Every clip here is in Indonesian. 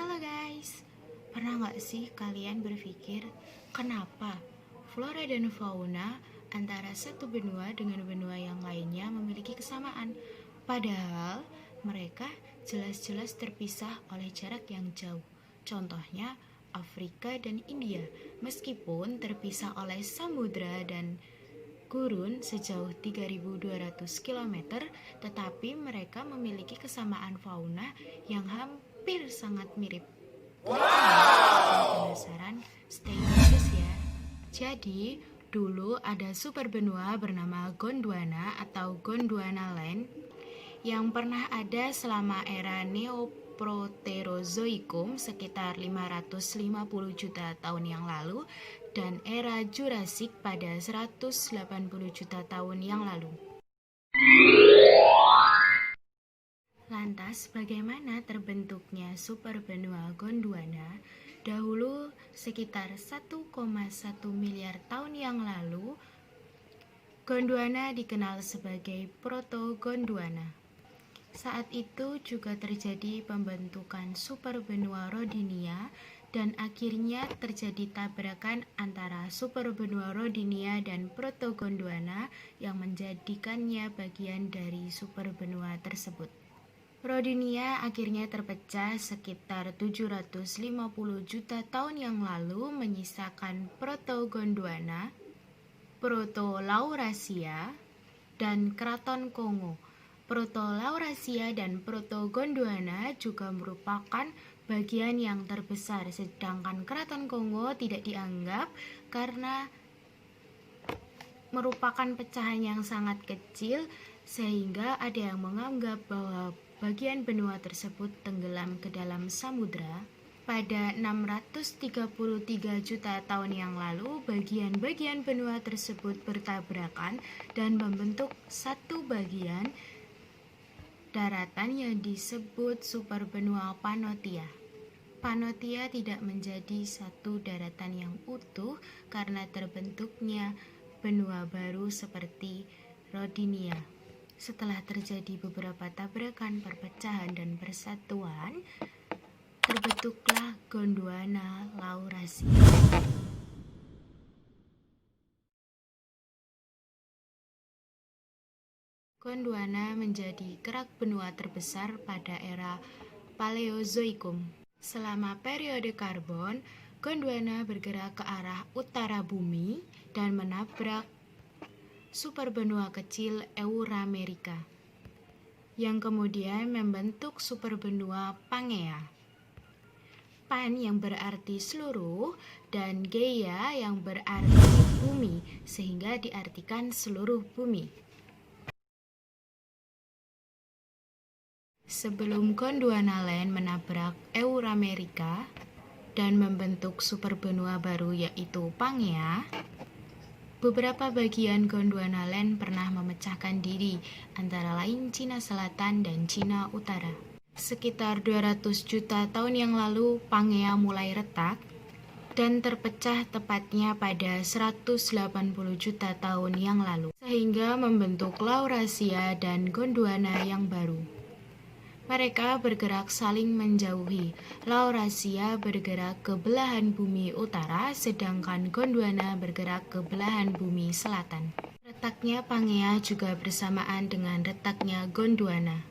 Halo guys, pernah nggak sih kalian berpikir kenapa flora dan fauna antara satu benua dengan benua yang lainnya memiliki kesamaan, padahal mereka jelas-jelas terpisah oleh jarak yang jauh. Contohnya Afrika dan India, meskipun terpisah oleh samudra dan gurun sejauh 3.200 km, tetapi mereka memiliki kesamaan fauna yang hampir sangat mirip. Kalau penasaran, stay terus ya. Jadi, dulu ada super benua bernama Gondwana atau Gondwana Land yang pernah ada selama era Neoproterozoikum sekitar 550 juta tahun yang lalu dan era Jurassik pada 180 juta tahun yang lalu. Lantas, bagaimana terbentuknya super benua Gondwana? Dahulu, sekitar 1,1 miliar tahun yang lalu, Gondwana dikenal sebagai Proto-Gondwana. Saat itu juga terjadi pembentukan super benua Rodinia dan akhirnya terjadi tabrakan antara super benua Rodinia dan Proto-Gondwana yang menjadikannya bagian dari super benua tersebut. Rodinia akhirnya terpecah sekitar 750 juta tahun yang lalu menyisakan Proto-Gondwana, Proto-Laurasia, dan Kraton Kongo. Proto-Laurasia dan Proto-Gondwana juga merupakan bagian yang terbesar, sedangkan Kraton Kongo tidak dianggap karena merupakan pecahan yang sangat kecil, sehingga ada yang menganggap bahwa bagian benua tersebut tenggelam ke dalam samudra. Pada 633 juta tahun yang lalu, bagian-bagian benua tersebut bertabrakan dan membentuk satu bagian daratan yang disebut super benua Pannotia. Pannotia tidak menjadi satu daratan yang utuh karena terbentuknya benua baru seperti Rodinia. Setelah terjadi beberapa tabrakan, perpecahan, dan persatuan, terbentuklah Gondwana Laurasia. Gondwana menjadi kerak benua terbesar pada era Paleozoikum. Selama periode Karbon, Gondwana bergerak ke arah utara bumi dan menabrak super benua kecil Euramerika, yang kemudian membentuk super benua Pangea. Pan yang berarti seluruh dan Geia yang berarti bumi, sehingga diartikan seluruh bumi. Sebelum Gondwana Land menabrak Euramerika dan membentuk super benua baru yaitu Pangea, beberapa bagian Gondwana Land pernah memecahkan diri, antara lain Cina Selatan dan Cina Utara. Sekitar 200 juta tahun yang lalu, Pangea mulai retak dan terpecah tepatnya pada 180 juta tahun yang lalu, sehingga membentuk Laurasia dan Gondwana yang baru. Mereka bergerak saling menjauhi. Laurasia bergerak ke belahan bumi utara, sedangkan Gondwana bergerak ke belahan bumi selatan. Retaknya Pangea juga bersamaan dengan retaknya Gondwana,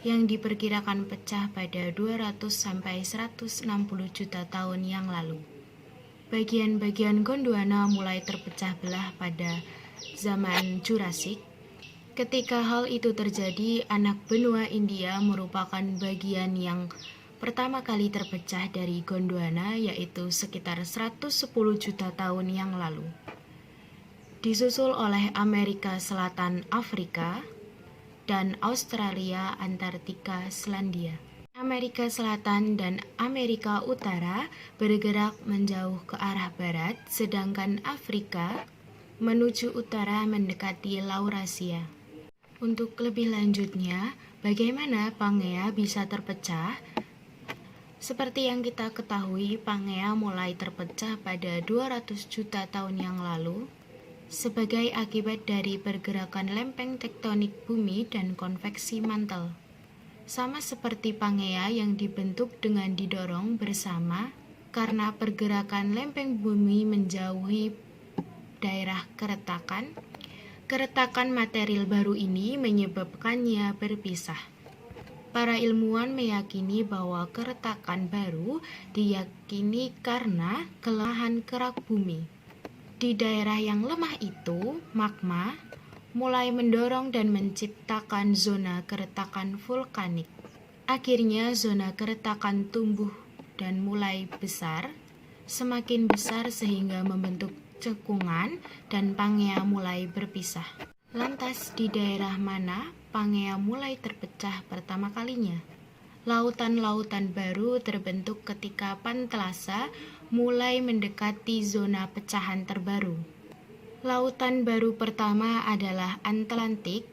yang diperkirakan pecah pada 200-160 juta tahun yang lalu. Bagian-bagian Gondwana mulai terpecah belah pada zaman Jurassik. Ketika hal itu terjadi, anak benua India merupakan bagian yang pertama kali terpecah dari Gondwana, yaitu sekitar 110 juta tahun yang lalu. Disusul oleh Amerika Selatan, Afrika, dan Australia, Antartika, Selandia. Amerika Selatan dan Amerika Utara bergerak menjauh ke arah barat, sedangkan Afrika menuju utara mendekati Laurasia. Untuk lebih lanjutnya, bagaimana Pangea bisa terpecah? Seperti yang kita ketahui, Pangea mulai terpecah pada 200 juta tahun yang lalu sebagai akibat dari pergerakan lempeng tektonik bumi dan konveksi mantel. Sama seperti Pangea yang dibentuk dengan didorong bersama karena pergerakan lempeng bumi menjauhi daerah keretakan. Keretakan material baru ini menyebabkannya berpisah. Para ilmuwan meyakini bahwa keretakan baru diyakini karena kelemahan kerak bumi. Di daerah yang lemah itu, magma mulai mendorong dan menciptakan zona keretakan vulkanik. Akhirnya zona keretakan tumbuh dan mulai besar, semakin besar sehingga membentuk cekungan dan Pangea mulai berpisah. Lantas di daerah mana Pangea mulai terpecah pertama kalinya? Lautan-lautan baru terbentuk ketika Pantelasa mulai mendekati zona pecahan terbaru. Lautan baru pertama adalah Atlantik,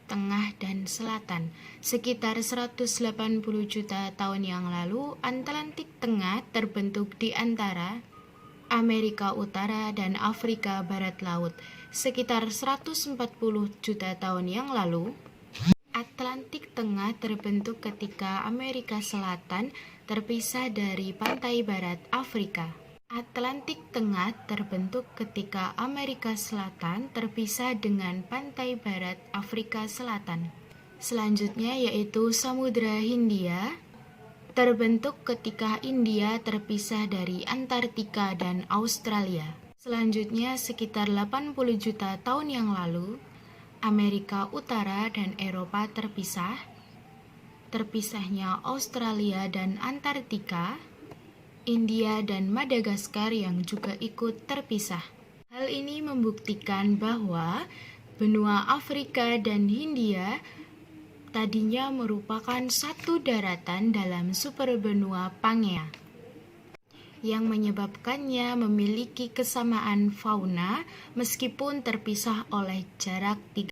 Tengah dan Selatan. Sekitar 180 juta tahun yang lalu, Atlantik Tengah terbentuk di antara Amerika Utara dan Afrika Barat Laut. Sekitar 140 juta tahun yang lalu, Atlantik Tengah terbentuk ketika Amerika Selatan terpisah dari pantai barat Afrika. Atlantik Tengah terbentuk ketika Amerika Selatan terpisah dengan pantai barat Afrika Selatan. Selanjutnya yaitu Samudra Hindia terbentuk ketika India terpisah dari Antartika dan Australia. Selanjutnya sekitar 80 juta tahun yang lalu, Amerika Utara dan Eropa terpisah. Terpisahnya Australia dan Antartika, India dan Madagaskar yang juga ikut terpisah. Hal ini membuktikan bahwa benua Afrika dan Hindia tadinya merupakan satu daratan dalam superbenua Pangea, yang menyebabkannya memiliki kesamaan fauna meskipun terpisah oleh jarak 3